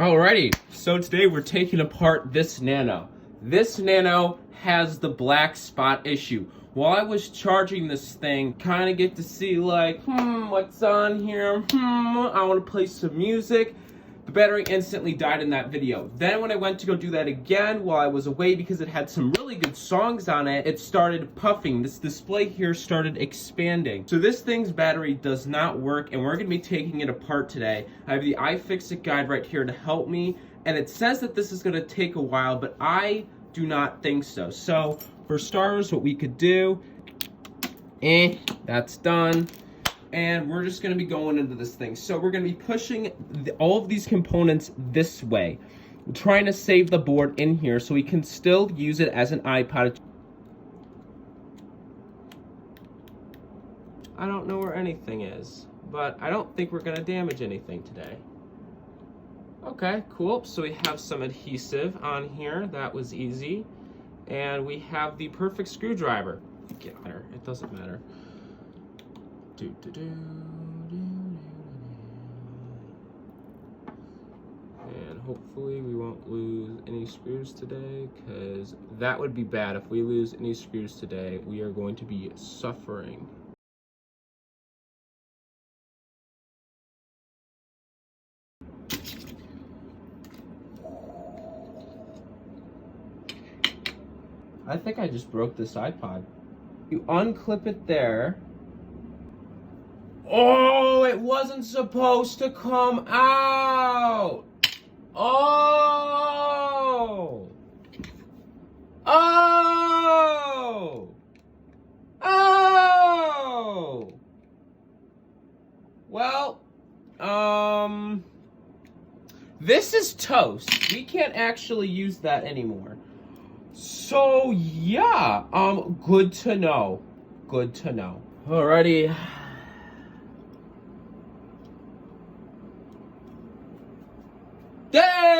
Alrighty, so today we're taking apart this Nano. This Nano has the black spot issue. While I was charging this thing, kind of get to see like, what's on here? I want to play some music. The battery instantly died in that video. Then when I went to go do that again while I was away because it had some really good songs on it, it started puffing. This display here started expanding. So this thing's battery does not work and we're going to be taking it apart today. I have the iFixit guide right here to help me, and it says that this is going to take a while, but I do not think so. So for starters, what we could do, that's done. And we're just going to be going into this thing. So we're going to be pushing all of these components this way. We're trying to save the board in here so we can still use it as an iPod. I don't know where anything is, but I don't think we're going to damage anything today. Okay, cool. So we have some adhesive on here. That was easy. And we have the perfect screwdriver. It doesn't matter. And hopefully we won't lose any screws today, because that would be bad. If we lose any screws today, we are going to be suffering. I think I just broke this iPod. You unclip it there. Oh, it wasn't supposed to come out. Oh. Oh. Oh. Well, this is toast. We can't actually use that anymore. So, yeah, good to know. Good to know. Alrighty. Dang!